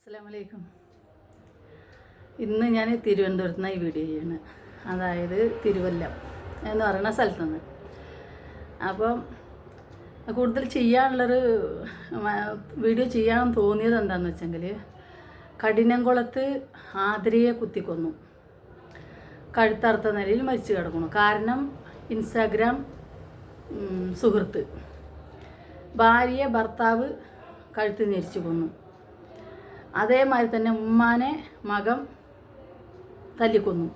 അസ്സലാമലൈക്കും. ഇന്ന് ഞാൻ തിരുവനന്തപുരത്ത് നിന്നാണ് ഈ വീഡിയോ ചെയ്യുന്നത്. അതായത് തിരുവല്ലം എന്ന് പറയുന്ന സ്ഥലത്ത് നിന്ന്. അപ്പം കൂടുതൽ ചെയ്യാനുള്ളൊരു വീഡിയോ ചെയ്യാൻ തോന്നിയത് എന്താണെന്ന് വെച്ചെങ്കിൽ, കഠിനംകുളത്ത് ആതിരയെ കുത്തിക്കൊന്നു, കഴുത്തറുത്ത നിലയിൽ മരിച്ചു കിടക്കുന്നു. കാരണം ഇൻസ്റ്റാഗ്രാം സുഹൃത്ത് ഭാര്യയെ ഭർത്താവ് കഴുത്ത് ഞെരിച്ചു കൊന്നു. അതേമാതിരി തന്നെ ഉമ്മാനെ മകൻ തല്ലിക്കൊന്നു.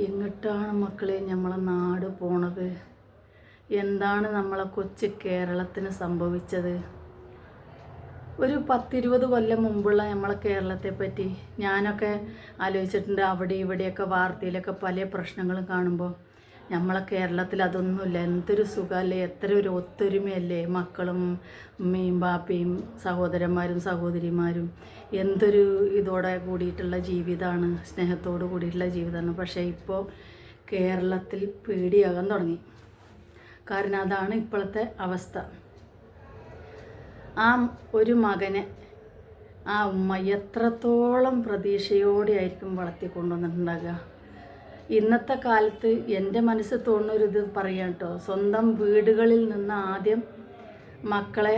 എങ്ങിട്ടാണ് മക്കളെ നമ്മളെ നാട് പോണത്? എന്താണ് നമ്മളെ കൊച്ചു കേരളത്തിന് സംഭവിച്ചത്? ഒരു 10-20 കൊല്ലം മുമ്പുള്ള നമ്മളെ കേരളത്തെ പറ്റി ഞാനൊക്കെ ആലോചിച്ചിട്ടുണ്ട്. അവിടെ ഇവിടെയൊക്കെ വാർത്തയിലൊക്കെ പല പ്രശ്നങ്ങളും കാണുമ്പോൾ നമ്മളെ കേരളത്തിൽ അതൊന്നുമില്ല. എന്തൊരു സുഖമല്ലേ, എത്ര ഒരു ഒത്തൊരുമയല്ലേ, മക്കളും ഉമ്മയും ബാപ്പയും സഹോദരന്മാരും സഹോദരിമാരും. എന്തൊരു ഇതോടെ കൂടിയിട്ടുള്ള ജീവിതമാണ്, സ്നേഹത്തോട് കൂടിയിട്ടുള്ള ജീവിതമാണ്. പക്ഷേ ഇപ്പോൾ കേരളത്തിൽ പേടിയാകാൻ തുടങ്ങി. കാരണം അതാണ് ഇപ്പോഴത്തെ അവസ്ഥ. ആ ഒരു മകനെ ആ ഉമ്മ എത്രത്തോളം പ്രതീക്ഷയോടെ ആയിരിക്കും വളർത്തിക്കൊണ്ടുവന്നിട്ടുണ്ടാകുക. ഇന്നത്തെ കാലത്ത് എൻ്റെ മനസ്സ് തോന്നുന്നൊരിത് പറയാം കേട്ടോ. സ്വന്തം വീടുകളിൽ നിന്ന് ആദ്യം മക്കളെ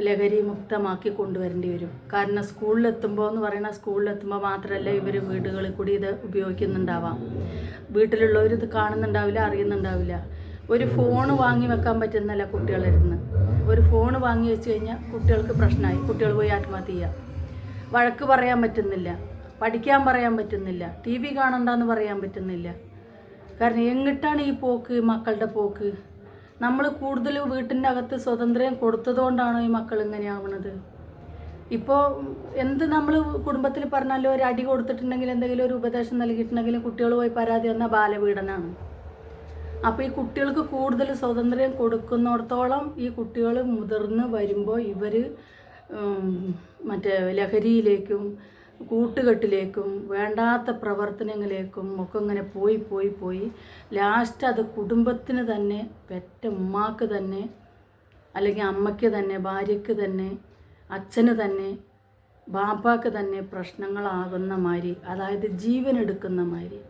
ലഹരി മുക്തമാക്കി കൊണ്ടുവരേണ്ടി വരും. കാരണം സ്കൂളിലെത്തുമ്പോൾ എന്ന് പറയുന്നത്, സ്കൂളിലെത്തുമ്പോൾ മാത്രമല്ല ഇവർ വീടുകളിൽ കൂടി ഇത് ഉപയോഗിക്കുന്നുണ്ടാവാം. വീട്ടിലുള്ളവർ ഇത് കാണുന്നുണ്ടാവില്ല, അറിയുന്നുണ്ടാവില്ല. ഒരു ഫോൺ വാങ്ങി വെക്കാൻ പറ്റുന്നല്ല കുട്ടികളിരുന്ന്. ഒരു ഫോൺ വാങ്ങി വെച്ച് കഴിഞ്ഞാൽ കുട്ടികൾക്ക് പ്രശ്നമായി. കുട്ടികൾ പോയി ആത്മഹത്യ ചെയ്യുക. വഴക്ക് പറയാൻ പറ്റുന്നില്ല, പഠിക്കാൻ പറയാൻ പറ്റുന്നില്ല, ടി വി കാണണ്ടെന്ന് പറയാൻ പറ്റുന്നില്ല. കാരണം എങ്ങിട്ടാണ് ഈ പോക്ക്, മക്കളുടെ പോക്ക്? നമ്മൾ കൂടുതൽ വീട്ടിൻ്റെ അകത്ത് സ്വാതന്ത്ര്യം കൊടുത്തതുകൊണ്ടാണ് ഈ മക്കൾ ഇങ്ങനെയാവുന്നത്. ഇപ്പോൾ എന്ത് നമ്മൾ കുടുംബത്തിൽ പറഞ്ഞാലും ഒരു അടി കൊടുത്തിട്ടുണ്ടെങ്കിൽ, എന്തെങ്കിലും ഒരു ഉപദേശം നൽകിയിട്ടുണ്ടെങ്കിലും കുട്ടികൾ പോയി പരാതി വന്നാൽ ബാലപീഡനമാണ്. അപ്പോൾ ഈ കുട്ടികൾക്ക് കൂടുതൽ സ്വാതന്ത്ര്യം കൊടുക്കുന്നിടത്തോളം ഈ കുട്ടികൾ മുതിർന്ന് വരുമ്പോൾ ഇവർ മറ്റേ ലഹരിയിലേക്കും കൂട്ടുകെട്ടിലേക്കും വേണ്ടാത്ത പ്രവർത്തനങ്ങളിലേക്കും ഒക്കെ ഇങ്ങനെ പോയി ലാസ്റ്റ് അത് കുടുംബത്തിന് തന്നെ, പെറ്റ ഉമ്മാക്ക് തന്നെ, അല്ലെങ്കിൽ അമ്മയ്ക്ക് തന്നെ, ഭാര്യയ്ക്ക് തന്നെ, അച്ഛന് തന്നെ, ബാപ്പാക്ക് തന്നെ പ്രശ്നങ്ങളാകുന്ന മാതിരി, അതായത് ജീവനെടുക്കുന്ന മാതിരി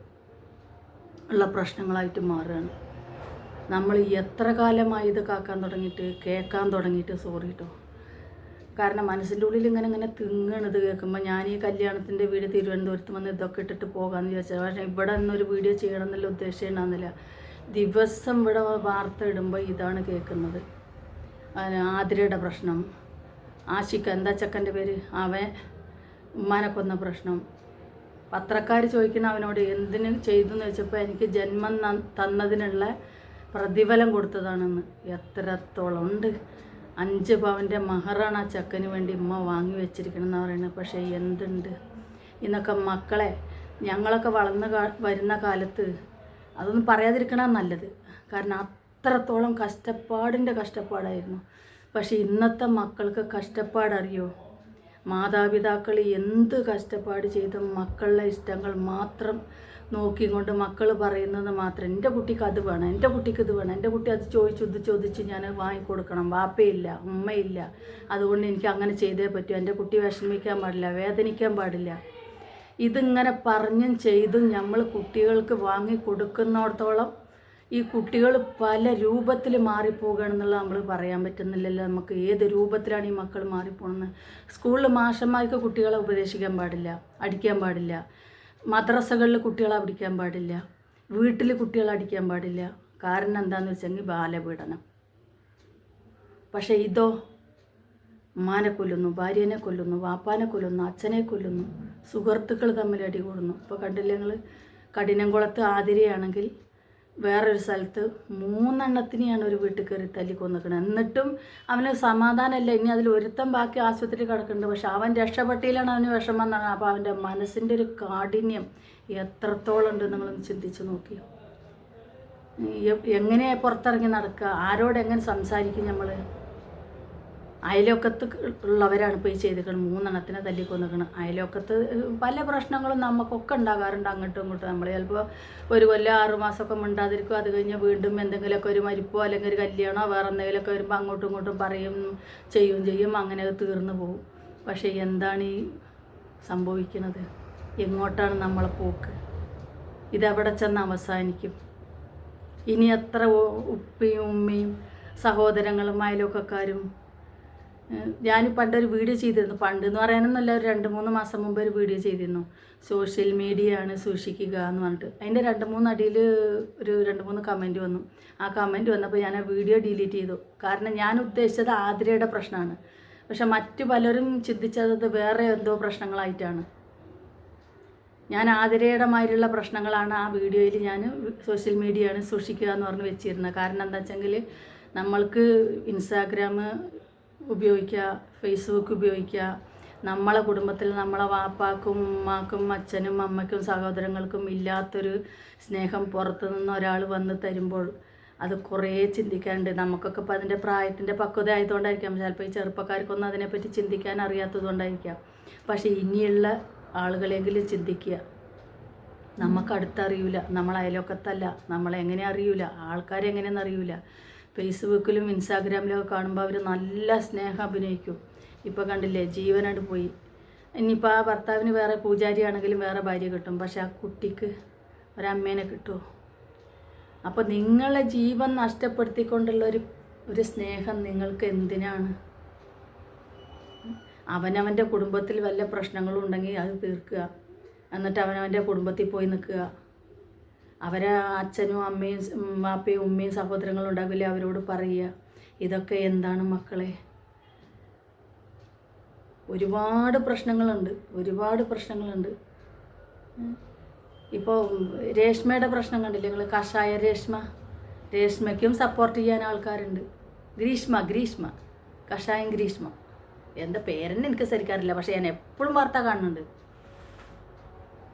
ഉള്ള പ്രശ്നങ്ങളായിട്ട് മാറുകയാണ്. നമ്മൾ എത്ര കാലമായി ഇത് കേൾക്കാൻ തുടങ്ങിയിട്ട് സോറി കേട്ടോ. കാരണം മനസ്സിൻ്റെ ഉള്ളിൽ ഇങ്ങനെ തിങ്ങണത് കേൾക്കുമ്പോൾ ഞാൻ ഈ കല്യാണത്തിൻ്റെ വീട് തിരുവനന്തപുരത്ത് വന്ന് ഇതൊക്കെ ഇട്ടിട്ട് പോകാമെന്ന് വിചാരിച്ചത്. പക്ഷേ ഇവിടെ നിന്നൊരു വീഡിയോ ചെയ്യണം എന്നുള്ള ഉദ്ദേശം ഉണ്ടാകുന്നില്ല. ദിവസം ഇവിടെ വാർത്ത ഇടുമ്പോൾ ഇതാണ് കേൾക്കുന്നത്. ആതിരയുടെ പ്രശ്നം, ആഷിക്ക് എന്താ ചെക്കൻ്റെ പേര്, അവൻ ഉമ്മാനെ കൊന്ന പ്രശ്നം. പത്രക്കാർ ചോദിക്കണം അവനോട് എന്തിന് ചെയ്തു എന്ന് വെച്ചപ്പോൾ എനിക്ക് ജന്മം തന്നതിനുള്ള പ്രതിഫലം കൊടുത്തതാണെന്ന്. എത്രത്തോളം ഉണ്ട്? 5 പവൻ്റെ മഹറാണ് ആ ചെക്കന് വേണ്ടി ഉമ്മ വാങ്ങി വെച്ചിരിക്കണമെന്ന് പറയുന്നത്. പക്ഷേ എന്തുണ്ട് ഇന്നൊക്കെ മക്കളെ, ഞങ്ങളൊക്കെ വരുന്ന കാലത്ത് അതൊന്നും പറയാതിരിക്കണം നല്ലത്. കാരണം അത്രത്തോളം കഷ്ടപ്പാടായിരുന്നു. പക്ഷേ ഇന്നത്തെ മക്കൾക്ക് കഷ്ടപ്പാടറിയോ? മാതാപിതാക്കൾ എന്ത് കഷ്ടപ്പാട് ചെയ്തും മക്കളുടെ ഇഷ്ടങ്ങൾ മാത്രം നോക്കിക്കൊണ്ട് മക്കൾ പറയുന്നത് മാത്രം, എൻ്റെ കുട്ടിക്ക് അത് വേണം, എൻ്റെ കുട്ടിക്ക് ഇത് വേണം, എൻ്റെ കുട്ടി അത് ചോദിച്ച് ഞാൻ വാങ്ങിക്കൊടുക്കണം, വാപ്പയില്ല ഉമ്മയില്ല, അതുകൊണ്ട് എനിക്ക് അങ്ങനെ ചെയ്തേ പറ്റൂ, എൻ്റെ കുട്ടി വിഷമിക്കാൻ പാടില്ല, വേദനിക്കാൻ പാടില്ല. ഇതിങ്ങനെ പറഞ്ഞും ചെയ്തും നമ്മൾ കുട്ടികൾക്ക് വാങ്ങി കൊടുക്കുന്നിടത്തോളം ഈ കുട്ടികൾ പല രൂപത്തിൽ മാറിപ്പോവുകയാണെന്നുള്ളത് നമ്മൾ പറയാൻ പറ്റുന്നില്ലല്ലോ. നമുക്ക് ഏത് രൂപത്തിലാണ് ഈ മക്കൾ മാറിപ്പോകുന്നത്? സ്കൂളിൽ മാഷന്മാർക്ക് കുട്ടികളെ ഉപദേശിക്കാൻ പാടില്ല, അടിക്കാൻ പാടില്ല. മദ്രസകളിൽ കുട്ടികളെ അടിക്കാൻ പാടില്ല, വീട്ടിൽ കുട്ടികളെ അടിക്കാൻ പാടില്ല. കാരണം എന്താണെന്ന് വെച്ചെങ്കിൽ ബാലപീഡനം. പക്ഷേ ഇതോ, ഉമ്മാനെ കൊല്ലുന്നു, ഭാര്യനെ കൊല്ലുന്നു, വാപ്പാനെ കൊല്ലുന്നു, അച്ഛനെ കൊല്ലുന്നു, സുഹൃത്തുക്കൾ തമ്മിൽ അടികൂടുന്നു. ഇപ്പോൾ കണ്ടില്ലേ നിങ്ങൾ, കഠിനംകുളത്ത് ആതിരയാണെങ്കിൽ വേറൊരു സ്ഥലത്ത് 3 എണ്ണത്തിനെയാണ് ഒരു വീട്ടിൽ കയറി തല്ലിക്കൊന്നിക്കണം. എന്നിട്ടും അവന് സമാധാനമല്ല. ഇനി അതിൽ ഒരുത്തം ബാക്കി ആശുപത്രി കിടക്കുന്നുണ്ട്. പക്ഷെ അവൻ രക്ഷപ്പെട്ടില്ലാണ് അവന് വിഷമം എന്നാണ്. അപ്പോൾ അവൻ്റെ മനസ്സിൻ്റെ ഒരു കാഠിന്യം എത്രത്തോളം ഉണ്ട് നിങ്ങളൊന്ന് ചിന്തിച്ച് നോക്കി. എങ്ങനെ പുറത്തിറങ്ങി നടക്കുക, ആരോട് എങ്ങനെ സംസാരിക്കും നമ്മൾ? അയലോക്കത്ത് ഉള്ളവരാണ് ഇപ്പോൾ ഈ ചെയ്തിരിക്കണം. 3 എണ്ണത്തിനെ തല്ലിക്കൊന്നിക്കണം. അയലോക്കത്ത് പല പ്രശ്നങ്ങളും നമുക്കൊക്കെ ഉണ്ടാകാറുണ്ട്, അങ്ങോട്ടും ഇങ്ങോട്ടും. നമ്മൾ ചിലപ്പോൾ ഒരു കൊല്ലം 6 മാസമൊക്കെ മിണ്ടാതിരിക്കും. അത് കഴിഞ്ഞ് വീണ്ടും എന്തെങ്കിലുമൊക്കെ ഒരു മരിപ്പോ അല്ലെങ്കിൽ ഒരു കല്യാണമോ വേറെ എന്തെങ്കിലുമൊക്കെ വരുമ്പോൾ അങ്ങോട്ടും ഇങ്ങോട്ടും പറയും ചെയ്യും, അങ്ങനെ അത് തീർന്നു പോകും. പക്ഷേ എന്താണ് ഈ സംഭവിക്കുന്നത്? എങ്ങോട്ടാണ് നമ്മളെ പോക്ക്? ഇതെവിടെ ചെന്ന് അവസാനിക്കും? ഇനി എത്ര ഉപ്പയും ഉമ്മയും സഹോദരങ്ങളും അയൽവക്കക്കാരും. ഞാൻ പണ്ടൊരു വീഡിയോ ചെയ്തിരുന്നു, പണ്ടെന്ന് പറയാനൊന്നുമല്ല, ഒരു 2-3 മാസം മുമ്പ് ഒരു വീഡിയോ ചെയ്തിരുന്നു, സോഷ്യൽ മീഡിയ ആണ് സൂക്ഷിക്കുക എന്ന് പറഞ്ഞിട്ട്. അതിൻ്റെ 2-3 അടിയിൽ ഒരു 2-3 കമൻറ്റ് വന്നു. ആ കമൻറ്റ് വന്നപ്പോൾ ഞാൻ ആ വീഡിയോ ഡിലീറ്റ് ചെയ്തു. കാരണം ഞാൻ ഉദ്ദേശിച്ചത് ആതിരയുടെ പ്രശ്നമാണ്. പക്ഷെ മറ്റു പലരും ചിന്തിച്ചത് വേറെ എന്തോ പ്രശ്നങ്ങളായിട്ടാണ്. ഞാൻ ആതിരയുടെ മാതിരിയുള്ള പ്രശ്നങ്ങളാണ് ആ വീഡിയോയിൽ ഞാൻ സോഷ്യൽ മീഡിയ ആണ് സൂക്ഷിക്കുക എന്ന് പറഞ്ഞ് വെച്ചിരുന്നത്. കാരണം എന്താ വെച്ചെങ്കിൽ നമ്മൾക്ക് ഇൻസ്റ്റാഗ്രാം ഉപയോഗിക്കുക, ഫേസ്ബുക്ക് ഉപയോഗിക്കുക, നമ്മളെ കുടുംബത്തിൽ നമ്മളെ വാപ്പാക്കും ഉമ്മാക്കും അച്ഛനും അമ്മയ്ക്കും സഹോദരങ്ങൾക്കും ഇല്ലാത്തൊരു സ്നേഹം പുറത്തു നിന്ന് ഒരാൾ വന്ന് തരുമ്പോൾ അത് കുറേ ചിന്തിക്കാനുണ്ട്. നമുക്കൊക്കെ ഇപ്പോൾ അതിൻ്റെ പ്രായത്തിൻ്റെ പക്വത ആയതുകൊണ്ടായിരിക്കാം, ചിലപ്പോൾ ഈ ചെറുപ്പക്കാർക്കൊന്നും അതിനെപ്പറ്റി ചിന്തിക്കാൻ അറിയാത്തതുകൊണ്ടായിരിക്കാം. പക്ഷേ ഇനിയുള്ള ആളുകളെങ്കിലും ചിന്തിക്കുക. നമുക്കടുത്തറിയില്ല, നമ്മളെ അയൽവക്കത്തല്ല, നമ്മളെങ്ങനെ അറിയില്ല, ആൾക്കാരെങ്ങനെയെന്ന് അറിയില്ല. ഫേസ്ബുക്കിലും ഇൻസ്റ്റാഗ്രാമിലൊക്കെ കാണുമ്പോൾ അവർ നല്ല സ്നേഹം അഭിനയിക്കും. ഇപ്പോൾ കണ്ടില്ലേ, ജീവനായിട്ട് പോയി. ഇനിയിപ്പോൾ ആ ഭർത്താവിന് വേറെ പൂജാരിയാണെങ്കിലും വേറെ ഭാര്യ കിട്ടും, പക്ഷെ ആ കുട്ടിക്ക് ഒരമ്മേനെ കിട്ടുമോ? അപ്പോൾ നിങ്ങളെ ജീവൻ നഷ്ടപ്പെടുത്തിക്കൊണ്ടുള്ള ഒരു സ്നേഹം നിങ്ങൾക്ക് എന്തിനാണ്? അവനവൻ്റെ കുടുംബത്തിൽ വല്ല പ്രശ്നങ്ങളും ഉണ്ടെങ്കിൽ അത് തീർക്കുക, എന്നിട്ട് അവനവൻ്റെ കുടുംബത്തിൽ പോയി നിൽക്കുക. അവരെ അച്ഛനും അമ്മയും വാപ്പയും ഉമ്മയും സഹോദരങ്ങളും ഉണ്ടാവില്ലേ, അവരോട് പറയുക. ഇതൊക്കെ എന്താണ് മക്കളെ? ഒരുപാട് പ്രശ്നങ്ങളുണ്ട്. ഇപ്പോൾ രേഷ്മയുടെ പ്രശ്നം കണ്ടില്ലേ നിങ്ങൾ? കഷായ രേഷ്മയ്ക്കും സപ്പോർട്ട് ചെയ്യാൻ ആൾക്കാരുണ്ട്. ഗ്രീഷ്മ കഷായം ഗ്രീഷ്മ, എൻ്റെ പേരെന്നെ എനിക്ക് ശരിക്കാറില്ല, പക്ഷേ ഞാൻ എപ്പോഴും വാർത്ത കാണുന്നുണ്ട്.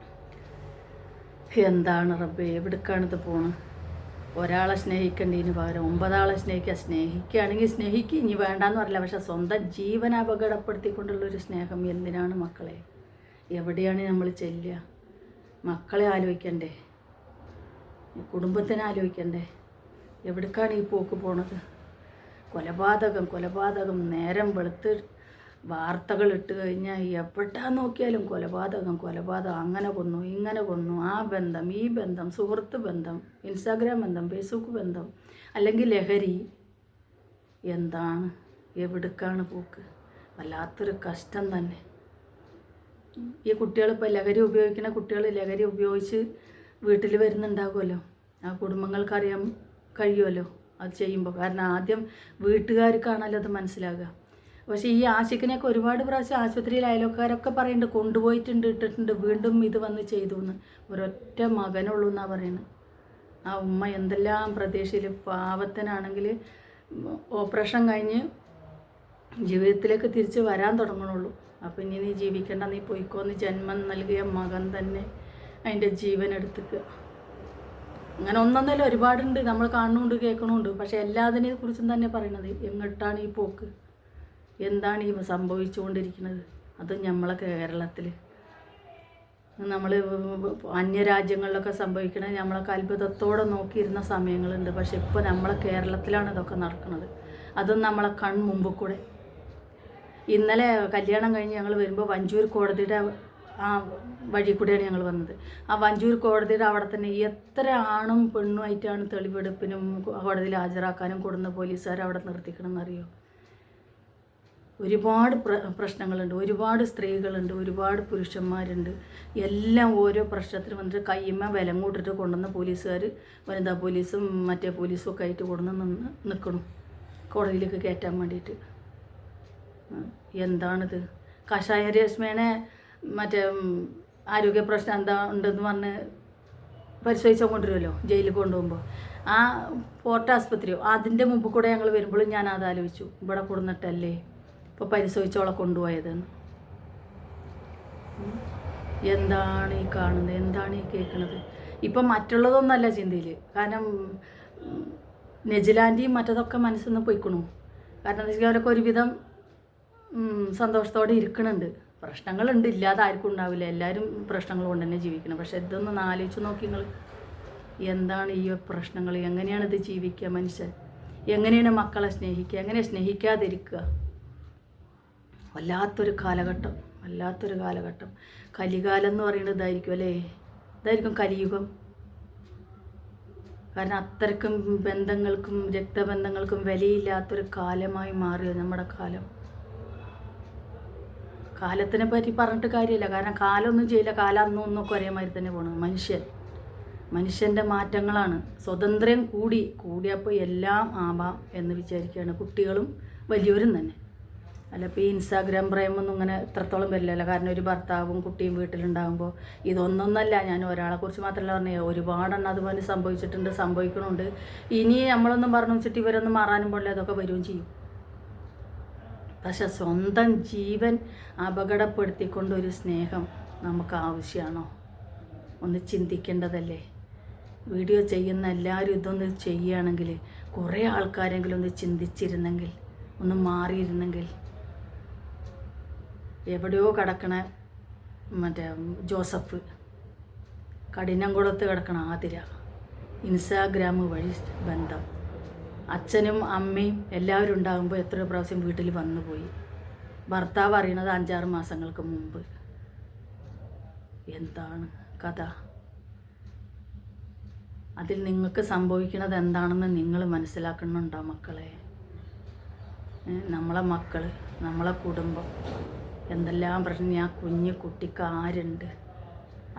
എന്താണ് റബ്ബേ, എവിടേക്കാണിത് പോണത്? ഒരാളെ സ്നേഹിക്കേണ്ടതിന് പകരം 9 ആളെ സ്നേഹിക്കുകയാണെങ്കിൽ സ്നേഹിക്കുക, ഇനി വേണ്ടാന്ന് പറയില്ല. പക്ഷെ സ്വന്തം ജീവൻ അപകടപ്പെടുത്തിക്കൊണ്ടുള്ളൊരു സ്നേഹം എന്തിനാണ് മക്കളെ? എവിടെയാണ് നമ്മൾ ചെല്ലുക? മക്കളെ ആലോചിക്കണ്ടേ? കുടുംബത്തിനെ ആലോചിക്കണ്ടേ? എവിടേക്കാണ് ഈ പോക്ക് പോണത്? കൊലപാതകം നേരം വെളുത്ത് വാർത്തകൾ ഇട്ട് കഴിഞ്ഞാൽ എവിടാ നോക്കിയാലും കൊലപാതകം. അങ്ങനെ കൊന്നു, ഇങ്ങനെ കൊന്നു, ആ ബന്ധം, ഈ ബന്ധം, സുഹൃത്ത് ബന്ധം, ഇൻസ്റ്റാഗ്രാം ബന്ധം, ഫേസ്ബുക്ക് ബന്ധം, അല്ലെങ്കിൽ ലഹരി. എന്താണ്? എവിടേക്കാണ് പോക്ക്? വല്ലാത്തൊരു കഷ്ടം തന്നെ. ഈ കുട്ടികളിപ്പോൾ ലഹരി ഉപയോഗിക്കുന്ന കുട്ടികൾ ലഹരി ഉപയോഗിച്ച് വീട്ടിൽ വരുന്നുണ്ടാകുമല്ലോ, ആ കുടുംബങ്ങൾക്കറിയാൻ കഴിയുമല്ലോ അത് ചെയ്യുമ്പോൾ. കാരണം ആദ്യം വീട്ടുകാർക്കാണല്ലോ അത് മനസ്സിലാകുക. പക്ഷേ ഈ ആശിക്കിനെയൊക്കെ ഒരുപാട് പ്രാവശ്യം ആശുപത്രിയിൽ അയൽവക്കാരൊക്കെ പറയുന്നുണ്ട്, കൊണ്ടുപോയിട്ടുണ്ട്, ഇട്ടിട്ടുണ്ട്, വീണ്ടും ഇത് വന്ന് ചെയ്തു എന്ന്. ഒരൊറ്റ മകനുള്ളൂ എന്നാണ് പറയുന്നത്. ആ ഉമ്മ എന്തെല്ലാം പ്രതീക്ഷയിൽ, പാവത്തിനാണെങ്കിൽ ഓപ്പറേഷൻ കഴിഞ്ഞ് ജീവിതത്തിലേക്ക് തിരിച്ച് വരാൻ തുടങ്ങണുള്ളൂ. അപ്പോൾ ഇനി നീ ജീവിക്കേണ്ട, നീ പോയിക്കോന്ന് ജന്മം നൽകിയ മകൻ തന്നെ അതിൻ്റെ ജീവൻ എടുത്തിക്കുക. അങ്ങനെ ഒന്നൊന്നല്ല, ഒരുപാടുണ്ട്, നമ്മൾ കാണുന്നുണ്ട്, കേൾക്കണമുണ്ട്. പക്ഷേ എല്ലാതിനെ കുറിച്ചും തന്നെ പറയണത് എങ്ങോട്ടാണ് ഈ പോക്ക്? എന്താണ് ഈ സംഭവിച്ചുകൊണ്ടിരിക്കുന്നത്? അതും നമ്മളെ കേരളത്തിൽ. നമ്മൾ അന്യരാജ്യങ്ങളിലൊക്കെ സംഭവിക്കണത് നമ്മളൊക്കെ അത്ഭുതത്തോടെ നോക്കിയിരുന്ന സമയങ്ങളുണ്ട്. പക്ഷെ ഇപ്പോൾ നമ്മളെ കേരളത്തിലാണ് ഇതൊക്കെ നടക്കുന്നത്. അതും നമ്മളെ കൺമുമ്പിൽ കൂടെ. ഇന്നലെ കല്യാണം കഴിഞ്ഞ് ഞങ്ങൾ വരുമ്പോൾ വഞ്ചൂർ കോടതിയുടെ ആ വഴി കൂടെയാണ് ഞങ്ങൾ വന്നത്. ആ വഞ്ചൂർ കോടതിയുടെ അവിടെ തന്നെ എത്ര ആണും പെണ്ണുമായിട്ടാണ് തെളിവെടുപ്പിനും കോടതിയിൽ ഹാജരാക്കാനും കൊടുന്ന പോലീസുകാർ അവിടെ നിർത്തിക്കണമെന്നറിയോ? ഒരുപാട് പ്രശ്നങ്ങളുണ്ട്, ഒരുപാട് സ്ത്രീകളുണ്ട്, ഒരുപാട് പുരുഷന്മാരുണ്ട്. എല്ലാം ഓരോ പ്രശ്നത്തിന് വന്നിട്ട് കയ്യമ്മ വിലം കൂട്ടിട്ട് കൊണ്ടുവന്ന പോലീസുകാർ, വനിതാ പോലീസും മറ്റേ പോലീസും ഒക്കെ ആയിട്ട് കൊണ്ടുവന്ന് നിൽക്കണം കോടതിയിലേക്ക് കയറ്റാൻ വേണ്ടിയിട്ട്. എന്താണിത്? കഷായ രേഷ്മേനെ മറ്റേ ആരോഗ്യ പ്രശ്നം എന്താ ഉണ്ടെന്ന് പറഞ്ഞ് പരിശോധിച്ചാൽ കൊണ്ടുവരുമല്ലോ ജയിലിൽ കൊണ്ടുപോകുമ്പോൾ. ആ പോർട്ട് ആസ്പത്രിയോ അതിൻ്റെ മുമ്പ് കൂടെ ഞങ്ങൾ വരുമ്പോഴും ഞാൻ അത് ആലോചിച്ചു, ഇവിടെ കൊടുന്നിട്ടല്ലേ ഇപ്പോൾ പരിശോധിച്ചോളെ കൊണ്ടുപോയതെന്ന്. എന്താണ് ഈ കാണുന്നത്? എന്താണ് ഈ കേൾക്കുന്നത്? ഇപ്പം മറ്റുള്ളതൊന്നുമല്ല ചിന്തയിൽ. കാരണം നെജിലാൻ്റെയും മറ്റതൊക്കെ മനസ്സിൽ നിന്ന് പോയിക്കണു. കാരണം എന്താ വെച്ചാൽ അവരൊക്കെ ഒരുവിധം സന്തോഷത്തോടെ ഇരിക്കണുണ്ട്. പ്രശ്നങ്ങളുണ്ട്, ഇല്ലാതെ ആർക്കും ഉണ്ടാവില്ല, എല്ലാവരും പ്രശ്നങ്ങൾ കൊണ്ട് തന്നെ ജീവിക്കണം. പക്ഷെ ഇതൊന്ന് ആലോചിച്ച് നോക്കി നിങ്ങൾ, എന്താണ് ഈ പ്രശ്നങ്ങൾ? എങ്ങനെയാണ് ഇത് ജീവിക്കുക മനുഷ്യൻ? എങ്ങനെയാണ് മക്കളെ സ്നേഹിക്കുക? എങ്ങനെ സ്നേഹിക്കാതിരിക്കുക? വല്ലാത്തൊരു കാലഘട്ടം, വല്ലാത്തൊരു കാലഘട്ടം. കലികാലം എന്ന് പറയുന്നത് ഇതായിരിക്കും അല്ലേ, ഇതായിരിക്കും കലിയുഗം. കാരണം അത്രയ്ക്കും ബന്ധങ്ങൾക്കും രക്തബന്ധങ്ങൾക്കും വിലയില്ലാത്തൊരു കാലമായി മാറിയത് നമ്മുടെ കാലം. കാലത്തിനെ പറ്റി പറഞ്ഞിട്ട് കാര്യമില്ല, കാരണം കാലമൊന്നും ചെയ്യില്ല. കാലം അന്നും ഒന്നൊക്കെ ഒരേമാതിരി തന്നെ പോകണം. മനുഷ്യൻ്റെ മാറ്റങ്ങളാണ്. സ്വാതന്ത്ര്യം കൂടിയപ്പോൾ എല്ലാം ആവാം എന്ന് വിചാരിക്കുകയാണ് കുട്ടികളും വലിയവരും തന്നെ. അല്ല, ഇപ്പോൾ ഈ ഇൻസ്റ്റാഗ്രാം പ്രേമൊന്നും ഇങ്ങനെ ഇത്രത്തോളം വരില്ലല്ലോ. കാരണം ഒരു ഭർത്താവും കുട്ടിയും വീട്ടിലുണ്ടാകുമ്പോൾ ഇതൊന്നൊന്നല്ല, ഞാൻ ഒരാളെക്കുറിച്ച് മാത്രമല്ല പറഞ്ഞത്, ഒരുപാടെണ്ണം അതുപോലെ സംഭവിക്കുന്നുണ്ട്. ഇനി നമ്മളൊന്നും പറഞ്ഞു വെച്ചിട്ട് ഇവരൊന്നും മാറാനും പാടില്ല, അതൊക്കെ വരികയും ചെയ്യും. പക്ഷെ സ്വന്തം ജീവൻ അപകടപ്പെടുത്തിക്കൊണ്ട് ഒരു സ്നേഹം നമുക്ക് ആവശ്യമാണോ? ഒന്ന് ചിന്തിക്കേണ്ടതല്ലേ? വീഡിയോ ചെയ്യുന്ന എല്ലാവരും ഇതൊന്ന് ചെയ്യുകയാണെങ്കിൽ, കുറേ ആൾക്കാരെങ്കിലും ഒന്ന് ചിന്തിച്ചിരുന്നെങ്കിൽ, ഒന്ന് മാറിയിരുന്നെങ്കിൽ. എവിടെയോ കിടക്കണ മറ്റേ ജോസഫ്, കഠിനംകുളത്ത് കിടക്കണ ആതിര, ഇൻസ്റ്റാഗ്രാം വഴി ബന്ധം. അച്ഛനും അമ്മയും എല്ലാവരും ഉണ്ടാകുമ്പോൾ എത്രയോ പ്രാവശ്യം വീട്ടിൽ വന്നു പോയി. ഭർത്താവ് അറിയണത് 5-6 മാസങ്ങൾക്ക് മുമ്പ്. എന്താണ് കഥ? അതിൽ നിങ്ങൾക്ക് സംഭവിക്കുന്നത് എന്താണെന്ന് നിങ്ങൾ മനസ്സിലാക്കുന്നുണ്ടോ മക്കളെ? നമ്മളെ മക്കൾ, നമ്മളെ കുടുംബം, എന്തെല്ലാം പ്രശ്നം. ആ കുഞ്ഞു കുട്ടിക്ക് ആരുണ്ട്?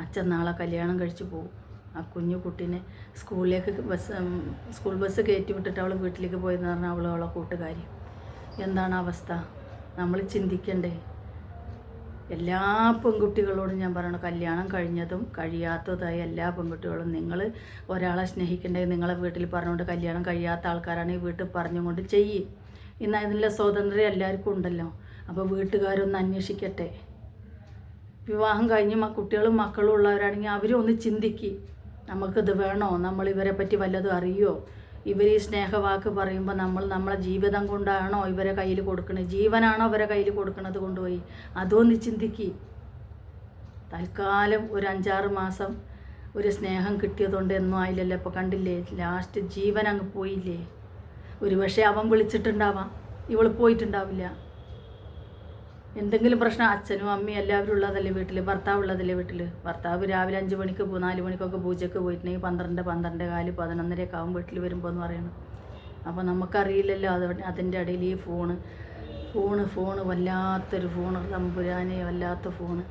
അച്ഛൻ നാളെ കല്യാണം കഴിച്ചു പോകും. ആ കുഞ്ഞു കുട്ടീനെ സ്കൂൾ ബസ് കയറ്റി വിട്ടിട്ട് അവൾ വീട്ടിലേക്ക് പോയെന്ന് പറഞ്ഞാൽ അവളെ കൂട്ടുകാരി. എന്താണ് അവസ്ഥ? നമ്മൾ ചിന്തിക്കണ്ടേ? എല്ലാ പെൺകുട്ടികളോടും ഞാൻ പറയണു, കല്യാണം കഴിഞ്ഞതും കഴിയാത്തതായ എല്ലാ പെൺകുട്ടികളും, നിങ്ങൾ ഒരാളെ സ്നേഹിക്കേണ്ടത് നിങ്ങളെ വീട്ടിൽ പറഞ്ഞുകൊണ്ട് കല്യാണം കഴിയാത്ത ആൾക്കാരാണെങ്കിൽ വീട്ടിൽ പറഞ്ഞുകൊണ്ട് ചെയ്യും. ഇന്ന് അതിനുള്ള സ്വാതന്ത്ര്യം എല്ലാവർക്കും ഉണ്ടല്ലോ. അപ്പോൾ വീട്ടുകാരൊന്ന് അന്വേഷിക്കട്ടെ. വിവാഹം കഴിഞ്ഞ് കുട്ടികളും മക്കളും ഉള്ളവരാണെങ്കിൽ അവരും ഒന്ന് ചിന്തിക്കും, നമുക്കിത് വേണോ? നമ്മൾ ഇവരെ പറ്റി വല്ലതും അറിയുമോ? ഇവർ ഈ സ്നേഹവാക്ക് പറയുമ്പോൾ നമ്മളെ ജീവിതം കൊണ്ടാണോ ഇവരെ കയ്യിൽ കൊടുക്കുന്നത്? ജീവനാണോ ഇവരെ കയ്യിൽ കൊടുക്കുന്നത് കൊണ്ടുപോയി? അതൊന്ന് ചിന്തിക്കുക. തൽക്കാലം ഒരു 5-6 മാസം ഒരു സ്നേഹം കിട്ടിയതുകൊണ്ട് എന്നും ആയില്ലല്ലോ. ഇപ്പോൾ കണ്ടില്ലേ, ലാസ്റ്റ് ജീവൻ അങ്ങ് പോയില്ലേ? ഒരു പക്ഷേ അവൻ വിളിച്ചിട്ടുണ്ടാവാം, ഇവൾ പോയിട്ടുണ്ടാവില്ല. എന്തെങ്കിലും പ്രശ്നം, അച്ഛനും അമ്മയും എല്ലാവരും ഉള്ളതല്ലേ വീട്ടിൽ, ഭർത്താവ് ഉള്ളതല്ലേ വീട്ടിൽ. ഭർത്താവ് രാവിലെ 5 മണിക്ക് 4 മണിക്കൊക്കെ പൂജയ്ക്ക് പോയിട്ടുണ്ടെങ്കിൽ 12, 12:15, 11:30 ആവും വീട്ടിൽ വരുമ്പോൾ എന്ന് പറയണം. അപ്പോൾ നമുക്കറിയില്ലല്ലോ അതിൻ്റെ ഇടയിൽ ഈ ഫോണ് വല്ലാത്തൊരു ഫോണ്, തമ്പുരാനെ വല്ലാത്ത ഫോണ്.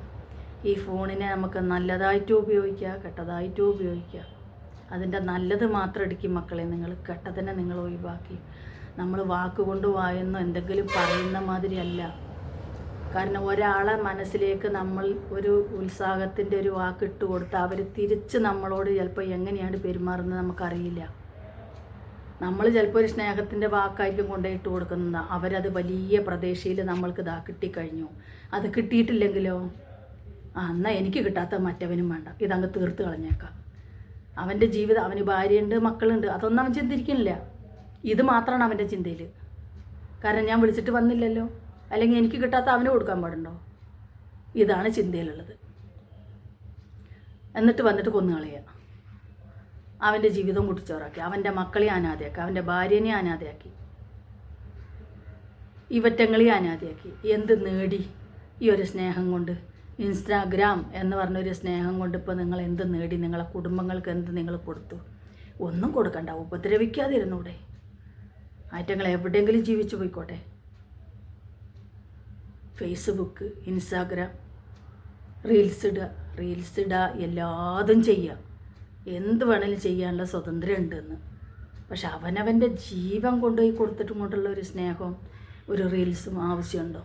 ഈ ഫോണിനെ നമുക്ക് നല്ലതായിട്ടും ഉപയോഗിക്കുക, കെട്ടതായിട്ടും ഉപയോഗിക്കുക. അതിൻ്റെ നല്ലത് മാത്രം എടുക്കും മക്കളെ. നിങ്ങൾ കെട്ടതിനെ നിങ്ങൾ ഒഴിവാക്കി. നമ്മൾ വാക്കുകൊണ്ട് വായെന്നോ എന്തെങ്കിലും പറയുന്ന മാതിരിയല്ല. കാരണം ഒരാളെ മനസ്സിലേക്ക് നമ്മൾ ഒരു ഉത്സാഹത്തിൻ്റെ ഒരു വാക്കിട്ട് കൊടുത്ത് അവർ തിരിച്ച് നമ്മളോട് ചിലപ്പോൾ എങ്ങനെയാണ് പെരുമാറുന്നത് നമുക്കറിയില്ല. നമ്മൾ ചിലപ്പോൾ ഒരു സ്നേഹത്തിൻ്റെ വാക്കായിരിക്കും കൊണ്ടുപോയിട്ട് കൊടുക്കുന്നത്, അവരത് വലിയ പ്രതീക്ഷയിൽ നമ്മൾക്ക് കിട്ടിക്കഴിഞ്ഞു. അത് കിട്ടിയിട്ടില്ലെങ്കിലോ, എന്നാൽ എനിക്ക് കിട്ടാത്ത മറ്റവനും വേണ്ട, ഇതങ്ങ് തീർത്ത് കളഞ്ഞേക്കാം. അവൻ്റെ ജീവിതം, അവന് ഭാര്യയുണ്ട്, മക്കളുണ്ട്, അതൊന്നും അവൻ ചിന്തിക്കുന്നില്ല. ഇത് മാത്രമാണ് അവൻ്റെ ചിന്തയിൽ. കാരണം ഞാൻ വിളിച്ചിട്ട് വന്നില്ലല്ലോ, അല്ലെങ്കിൽ എനിക്ക് കിട്ടാത്ത അവന് കൊടുക്കാൻ പാടുണ്ടോ? ഇതാണ് ചിന്തയിലുള്ളത്. എന്നിട്ട് വന്നിട്ട് കൊന്നുകളയുക. അവൻ്റെ ജീവിതം കുട്ടിച്ചോറാക്കി, അവൻ്റെ മക്കളെ അനാഥയാക്കി, അവൻ്റെ ഭാര്യനെ അനാഥയാക്കി, ഇവറ്റങ്ങളെ അനാഥയാക്കി. എന്ത് നേടി ഈ ഒരു സ്നേഹം കൊണ്ട്? ഇൻസ്റ്റാഗ്രാം എന്ന് പറഞ്ഞൊരു സ്നേഹം കൊണ്ട് ഇപ്പോൾ നിങ്ങൾ എന്ത് നേടി? നിങ്ങളെ കുടുംബങ്ങൾക്ക് എന്ത് നിങ്ങൾ കൊടുത്തു? ഒന്നും കൊടുക്കണ്ട. ഉപദ്രവിക്കാതിരുന്നൂടെ? ആറ്റങ്ങൾ എവിടെയെങ്കിലും ജീവിച്ചു പോയിക്കോട്ടെ. ഫേസ്ബുക്ക്, ഇൻസ്റ്റാഗ്രാം, റീൽസ് ഇടുക, എല്ലാതും ചെയ്യുക. എന്ത് വേണമെങ്കിലും ചെയ്യാനുള്ള സ്വാതന്ത്ര്യം ഉണ്ടെന്ന്. പക്ഷെ അവനവൻ്റെ ജീവൻ കൊണ്ടുപോയി കൊടുത്തിട്ടും കൊണ്ടുള്ള ഒരു സ്നേഹവും ഒരു റീൽസും ആവശ്യമുണ്ടോ?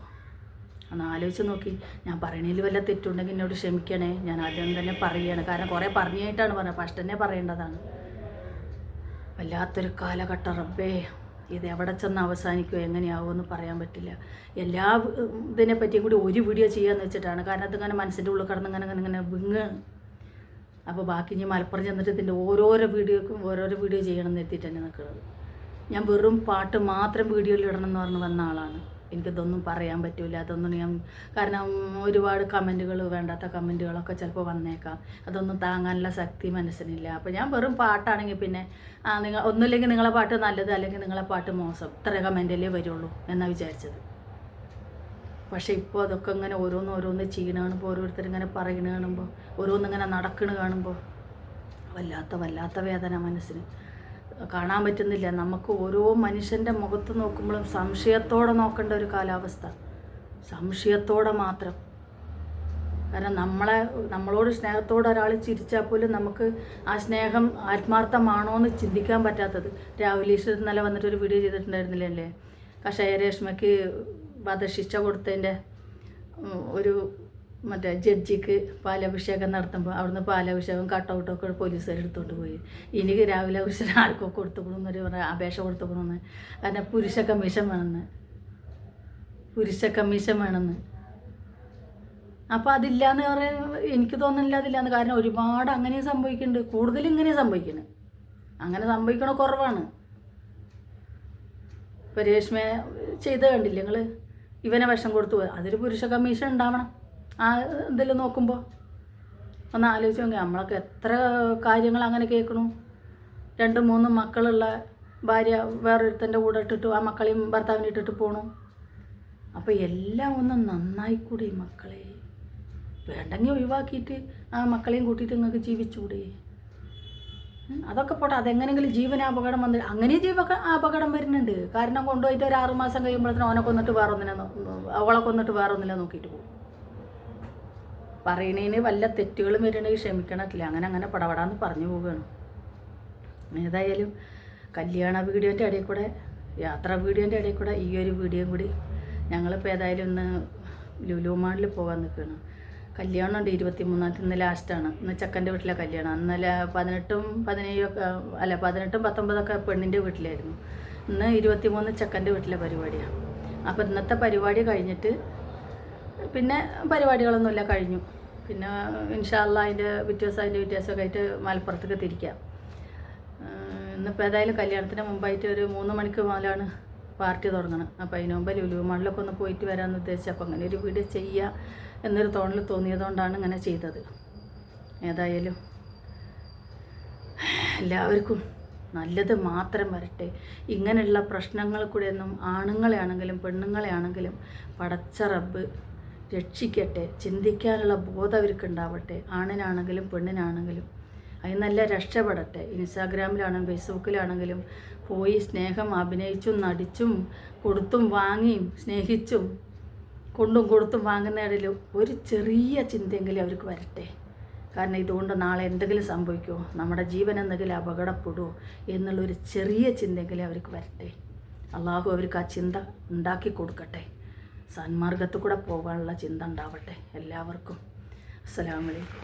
ഒന്ന് ആലോചിച്ച് നോക്കി. ഞാൻ പറയണതിൽ വല്ല തെറ്റുണ്ടെങ്കിൽ എന്നോട് ക്ഷമിക്കണേ. ഞാൻ ആദ്യം തന്നെ പറയുകയാണ്, കാരണം കുറേ പറഞ്ഞായിട്ടാണ് പറഞ്ഞത്, ഫസ്റ്റ് തന്നെ പറയേണ്ടതാണ്. വല്ലാത്തൊരു കാലഘട്ടം റബ്ബേ. ഇത് എവിടെ ചെന്ന് അവസാനിക്കുമോ എങ്ങനെയാവുമെന്ന് പറയാൻ പറ്റില്ല. എല്ലാ ഇതിനെ പറ്റിയും കൂടി ഒരു വീഡിയോ ചെയ്യാമെന്ന് വെച്ചിട്ടാണ്. കാരണം അതിങ്ങനെ മനസ്സിൻ്റെ ഉള്ളിൽ കിടന്ന് ഇങ്ങനെ വിങ്ങാണ്. അപ്പോൾ ബാക്കി ഇനി മലപ്പുറം ചെന്നിട്ട് ഇതിൻ്റെ ഓരോരോ വീഡിയോ ചെയ്യണം എന്ന് എത്തിയിട്ട് തന്നെ നിൽക്കുന്നത്. ഞാൻ വെറും പാട്ട് മാത്രം വീഡിയോയിൽ ഇടണം എന്ന് പറഞ്ഞ് വന്ന ആളാണ്. എനിക്കിതൊന്നും പറയാൻ പറ്റില്ല. അതൊന്നും കാരണം ഒരുപാട് കമൻറ്റുകൾ, വേണ്ടാത്ത കമൻറ്റുകളൊക്കെ ചിലപ്പോൾ വന്നേക്കാം. അതൊന്നും താങ്ങാനുള്ള ശക്തി മനസ്സിനില്ല. അപ്പോൾ ഞാൻ വെറും പാട്ടാണെങ്കിൽ പിന്നെ നിങ്ങൾ ഒന്നുമില്ലെങ്കിൽ നിങ്ങളെ പാട്ട് നല്ലത്, അല്ലെങ്കിൽ നിങ്ങളെ പാട്ട് മോശം, ഇത്ര കമൻറ്റല്ലേ വരുള്ളൂ എന്നാണ് വിചാരിച്ചത്. പക്ഷേ ഇപ്പോൾ അതൊക്കെ ഇങ്ങനെ ഓരോന്ന് ചെയ്യണ കാണുമ്പോൾ ഓരോരുത്തരിങ്ങനെ പറയണ കാണുമ്പോൾ ഓരോന്നിങ്ങനെ നടക്കണ കാണുമ്പോൾ വല്ലാത്ത വേദന മനസ്സിന് കാണാൻ പറ്റുന്നില്ല. നമുക്ക് ഓരോ മനുഷ്യൻ്റെ മുഖത്ത് നോക്കുമ്പോഴും സംശയത്തോടെ നോക്കേണ്ട ഒരു കാലാവസ്ഥ, സംശയത്തോടെ മാത്രം. കാരണം നമ്മളോട് സ്നേഹത്തോടെ ഒരാൾ ചിരിച്ചാൽ പോലും നമുക്ക് ആ സ്നേഹം ആത്മാർത്ഥമാണോ എന്ന് ചിന്തിക്കാൻ പറ്റാത്തത്. രാവിലെ ഇന്നലെ വന്നിട്ടൊരു വീഡിയോ ചെയ്തിട്ടുണ്ടായിരുന്നില്ലേ, കഷായ രേഷ്മയ്ക്ക് വധശിക്ഷ കൊടുത്തതിൻ്റെ ഒരു മറ്റേ ജഡ്ജിക്ക് പാലഭിഷേകം നടത്തുമ്പോൾ അവിടുന്ന് പാലഭിഷേകം കട്ടൗട്ടൊക്കെ പോലീസുകാർ എടുത്തുകൊണ്ട് പോയി. ഇനി രാവിലെ ഉച്ചന് ആർക്കൊക്കെ കൊടുത്തുകൊടുന്നൊരു അപേക്ഷ കൊടുത്തുകൊടുന്ന്, കാരണം പുരുഷ കമ്മീഷൻ വേണമെന്ന്. അപ്പോൾ അതില്ലാന്ന് പറയാൻ എനിക്ക് തോന്നുന്നില്ല അതില്ലാന്ന്. കാരണം ഒരുപാട് അങ്ങനെ സംഭവിക്കുന്നുണ്ട്, കൂടുതലും ഇങ്ങനെ സംഭവിക്കുന്നത്. അങ്ങനെ സംഭവിക്കണ കുറവാണ്. ഇപ്പോൾ രേഷ്മ ചെയ്ത് കണ്ടില്ലേ നിങ്ങൾ, ഇവനെ വിഷം കൊടുത്തു പോയി. അതൊരു പുരുഷ കമ്മീഷൻ ഉണ്ടാവണം. ആ ഇതിൽ നോക്കുമ്പോൾ ഒന്ന് ആലോചിച്ച് നോക്കി. നമ്മളൊക്കെ എത്ര കാര്യങ്ങൾ അങ്ങനെ കേൾക്കണു. 2-3 മക്കളുള്ള ഭാര്യ വേറൊരുത്തൻ്റെ കൂടെ ഇട്ടിട്ട് ആ മക്കളെയും ഭർത്താവിനെ ഇട്ടിട്ട് പോകണു. അപ്പോൾ എല്ലാം ഒന്ന് നന്നായിക്കൂടെ മക്കളെ? വേണ്ടെങ്കിൽ ഒഴിവാക്കിയിട്ട് ആ മക്കളെയും കൂട്ടിയിട്ട് നിങ്ങൾക്ക് ജീവിച്ചുകൂടെ? അതൊക്കെ പോട്ടെ, അതെങ്ങനെയെങ്കിലും ജീവന അപകടം വന്നിട്ട് അങ്ങനെയും അപകടം വരുന്നുണ്ട്. കാരണം കൊണ്ടുപോയിട്ട് ഒരു 6 മാസം കഴിയുമ്പോഴത്തേനും അവളെ കൊന്നിട്ട് വേറൊന്നിനെ നോക്കിയിട്ട് പോകും. പറയണതിന് വല്ല തെറ്റുകളും വരണമെങ്കിൽ ക്ഷമിക്കണമില്ല. അങ്ങനെ പടപടാന്ന് പറഞ്ഞു പോവുകയാണ്. ഏതായാലും കല്യാണ വീഡിയോൻ്റെ ഇടയിൽ കൂടെ, യാത്രാ വീഡിയോൻ്റെ ഇടയിൽ കൂടെ ഈ ഒരു വീഡിയോയും കൂടി ഞങ്ങളിപ്പോൾ ഏതായാലും ഇന്ന് ലുലു മാളിൽ പോകാൻ നിൽക്കുകയാണ്. കല്യാണമുണ്ട് 23-ാം തീയതി. ഇന്ന് ലാസ്റ്റാണ്. ഇന്ന് ചെക്കൻ്റെ വീട്ടിലെ കല്യാണം. ഇന്നലെ 18-ഉം 19-ഒക്കെ പെണ്ണിൻ്റെ വീട്ടിലായിരുന്നു. ഇന്ന് 23 ചെക്കൻ്റെ വീട്ടിലെ പരിപാടിയാണ്. അപ്പോൾ ഇന്നത്തെ പരിപാടി കഴിഞ്ഞിട്ട് പിന്നെ പരിപാടികളൊന്നുമില്ല, കഴിഞ്ഞു. പിന്നെ ഇൻഷാ അല്ലാ അതിൻ്റെ വ്യത്യാസമൊക്കെ ആയിട്ട് മലപ്പുറത്തേക്ക് തിരിക്കാം. ഇന്നിപ്പോൾ ഏതായാലും കല്യാണത്തിന് മുമ്പായിട്ട് ഒരു 3 മണിക്ക് മുതലാണ് പാർട്ടി തുടങ്ങണം. അപ്പോൾ അതിന് മുമ്പ് ലുലു മാളിലൊക്കെ ഒന്ന് പോയിട്ട് വരാമെന്ന് ഉദ്ദേശിച്ചു. അപ്പോൾ അങ്ങനെ ഒരു വീഡിയോ ചെയ്യുക എന്നൊരു തോന്നിയതുകൊണ്ടാണ് ഇങ്ങനെ ചെയ്തത്. ഏതായാലും എല്ലാവർക്കും നല്ലത് മാത്രം വരട്ടെ. ഇങ്ങനെയുള്ള പ്രശ്നങ്ങൾ കൂടെ ഒന്നും ആണുങ്ങളെ ആണെങ്കിലും പെണ്ണുങ്ങളെ ആണെങ്കിലും പടച്ച റബ്ബ് രക്ഷിക്കട്ടെ. ചിന്തിക്കാനുള്ള ബോധം അവർക്ക് ഉണ്ടാവട്ടെ, ആണിനാണെങ്കിലും പെണ്ണിനാണെങ്കിലും. അതിന് നല്ല രക്ഷപ്പെടട്ടെ. ഇൻസ്റ്റാഗ്രാമിലാണെങ്കിലും ഫേസ്ബുക്കിലാണെങ്കിലും പോയി സ്നേഹം അഭിനയിച്ചും നടിച്ചും കൊടുത്തും വാങ്ങിയും സ്നേഹിച്ചും കൊടുത്തും വാങ്ങുന്നതിലും ഒരു ചെറിയ ചിന്തയെങ്കിലും അവർക്ക് വരട്ടെ. കാരണം ഇതുകൊണ്ട് നാളെ എന്തെങ്കിലും സംഭവിക്കുമോ, നമ്മുടെ ജീവൻ എന്തെങ്കിലും അപകടപ്പെടുമോ എന്നുള്ളൊരു ചെറിയ ചിന്തയെങ്കിലും അവർക്ക് വരട്ടെ. അള്ളാഹു അവർക്ക് ആ ചിന്ത ഉണ്ടാക്കി കൊടുക്കട്ടെ. സന്മാർഗത്തിൽ കൂടെ പോകാനുള്ള ചിന്ത ഉണ്ടാവട്ടെ എല്ലാവർക്കും. അസ്സലാമു അലൈക്കും.